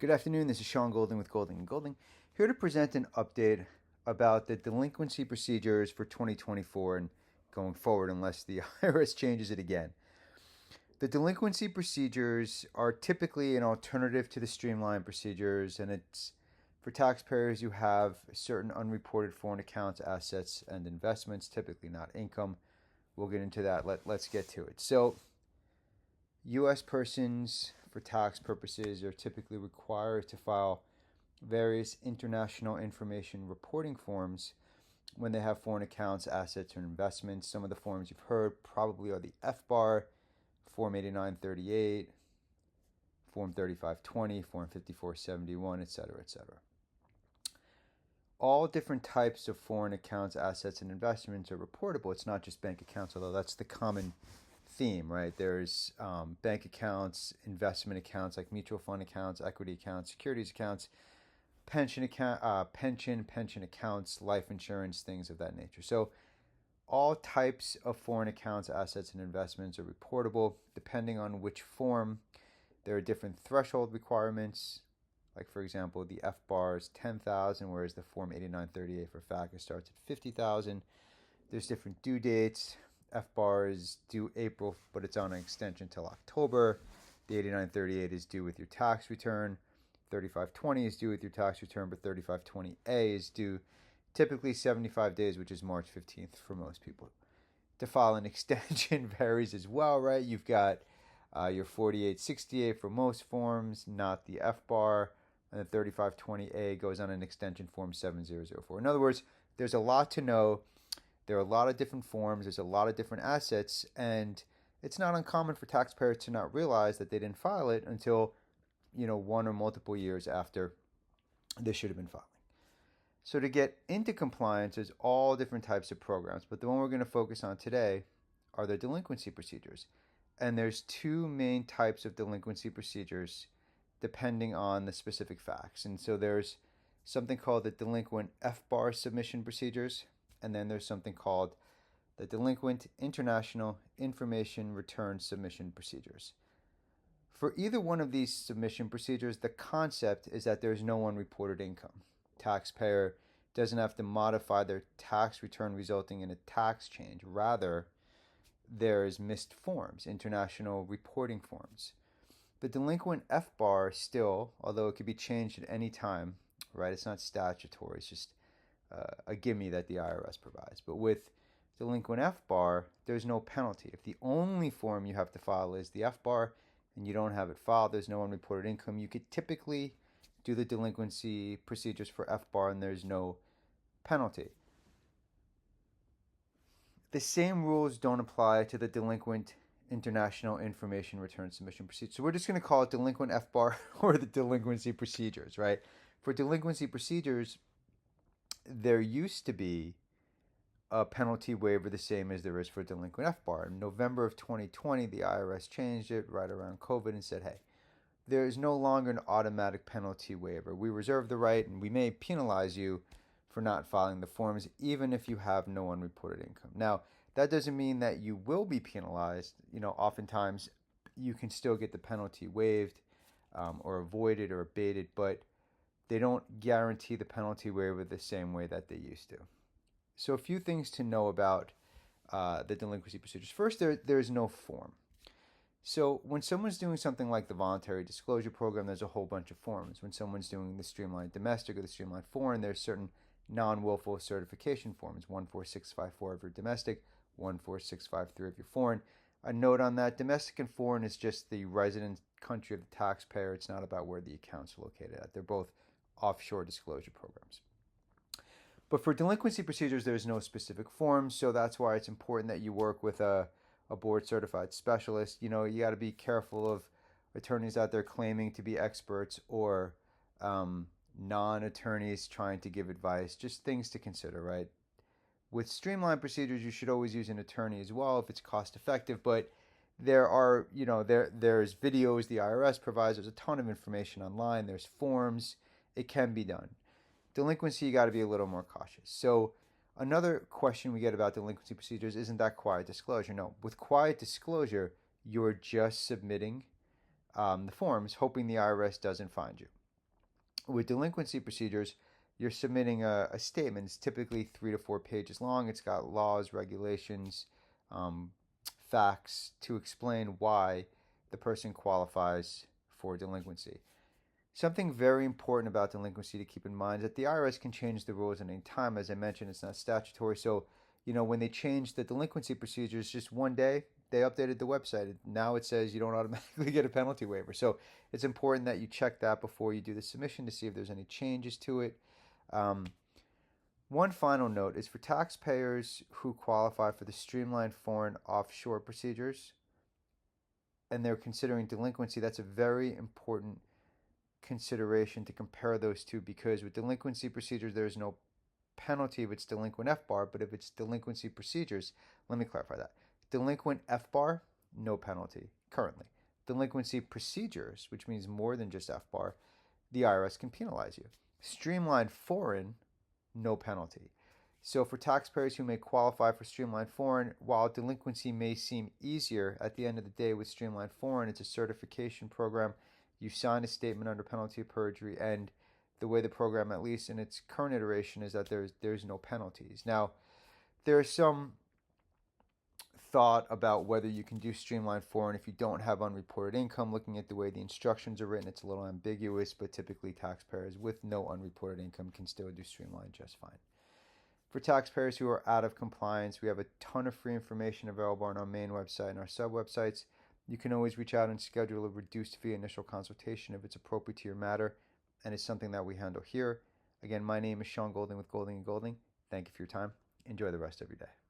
Good afternoon, this is Sean Golding with Golding & Golding, here to present an update about the delinquency procedures for 2024 and going forward unless the IRS changes it again. The delinquency procedures are typically an alternative to the streamlined procedures, and it's for taxpayers who have certain unreported foreign accounts, assets, and investments, typically not income. We'll get into that. Let's get to it. So, U.S. persons, for tax purposes, are typically required to file various international information reporting forms when they have foreign accounts, assets, or investments. Some of the forms you've heard probably are the FBAR, Form 8938, Form 3520, Form 5471, etc., etc. All different types of foreign accounts, assets, and investments are reportable. It's not just bank accounts, although that's the common theme, right? There's bank accounts, investment accounts like mutual fund accounts, equity accounts, securities accounts, pension accounts, life insurance, things of that nature. So all types of foreign accounts, assets, and investments are reportable. Depending on which form, there are different threshold requirements. Like, for example, the FBAR is 10,000, whereas the Form 8938 for FATCA starts at 50,000. There's different due dates. FBAR is due April, but it's on an extension till October. The 8938 is due with your tax return. 3520 is due with your tax return, but 3520A is due typically 75 days, which is March 15th for most people. To file an extension varies as well, right? You've got your 4868 for most forms, not the FBAR, and the 3520A goes on an extension form 7004. In other words, there's a lot to know. There are a lot of different forms, there's a lot of different assets, and it's not uncommon for taxpayers to not realize that they didn't file it until, one or multiple years after they should have been filing. So to get into compliance, there's all different types of programs, but the one we're going to focus on today are the delinquency procedures. And there's two main types of delinquency procedures depending on the specific facts. And so there's something called the delinquent FBAR submission procedures, and then there's something called the Delinquent International Information Return Submission Procedures. For either one of these submission procedures, the concept is that there's no unreported income. Taxpayer doesn't have to modify their tax return resulting in a tax change. Rather, there's missed forms, international reporting forms. The delinquent FBAR still, although it could be changed at any time, right? It's not statutory, it's just a gimme that the IRS provides. But with delinquent FBAR, there's no penalty. If the only form you have to file is the FBAR and you don't have it filed, there's no unreported income, you could typically do the delinquency procedures for FBAR and there's no penalty. The same rules don't apply to the delinquent international information return submission procedure. So we're just going to call it delinquent FBAR or the delinquency procedures, right? For delinquency procedures, there used to be a penalty waiver the same as there is for delinquent FBAR. In November of 2020, the IRS changed it right around COVID and said, hey, there is no longer an automatic penalty waiver. We reserve the right and we may penalize you for not filing the forms even if you have no unreported income. Now, that doesn't mean that you will be penalized. Oftentimes you can still get the penalty waived or avoided or abated, but they don't guarantee the penalty waiver the same way that they used to. So a few things to know about the delinquency procedures. First, there's no form. So when someone's doing something like the voluntary disclosure program, there's a whole bunch of forms. When someone's doing the streamlined domestic or the streamlined foreign, there's certain non-willful certification forms, 14654 of your domestic, 14653 of your foreign. A note on that, domestic and foreign is just the resident country of the taxpayer. It's not about where the accounts are located at. They're both offshore disclosure programs. But for delinquency procedures, there's no specific form, so that's why it's important that you work with a board-certified specialist. You got to be careful of attorneys out there claiming to be experts or non-attorneys trying to give advice. Just things to consider, right? With streamlined procedures, you should always use an attorney as well if it's cost-effective, but there are, there's videos the IRS provides. There's a ton of information online. There's forms. It can be done. Delinquency, you got to be a little more cautious. So another question we get about delinquency procedures, isn't that quiet disclosure? No, with quiet disclosure, you're just submitting the forms, hoping the IRS doesn't find you. With delinquency procedures, you're submitting a statement. It's typically 3 to 4 pages long. It's got laws, regulations, um, facts to explain why the person qualifies for delinquency. Something very important about delinquency to keep in mind is that the IRS can change the rules at any time. As I mentioned, it's not statutory. So, when they changed the delinquency procedures just one day, they updated the website. Now it says you don't automatically get a penalty waiver. So it's important that you check that before you do the submission to see if there's any changes to it. One final note is for taxpayers who qualify for the streamlined foreign offshore procedures and they're considering delinquency, that's a very important consideration to compare those two, because with delinquency procedures there's no penalty if it's delinquent FBAR, but if it's delinquency procedures, let me clarify that. Delinquent FBAR, no penalty currently. Delinquency procedures, which means more than just FBAR, the IRS can penalize you. Streamlined foreign, no penalty. So for taxpayers who may qualify for streamlined foreign, while delinquency may seem easier, at the end of the day with streamlined foreign, it's a certification program. You sign a statement under penalty of perjury, and the way the program, at least in its current iteration, is that there's no penalties. Now, there's some thought about whether you can do streamlined foreign if you don't have unreported income. Looking at the way the instructions are written, it's a little ambiguous, but typically taxpayers with no unreported income can still do streamlined just fine. For taxpayers who are out of compliance, we have a ton of free information available on our main website and our sub-websites. You can always reach out and schedule a reduced fee initial consultation if it's appropriate to your matter, and it's something that we handle here. Again, my name is Sean Golding with Golding & Golding. Thank you for your time. Enjoy the rest of your day.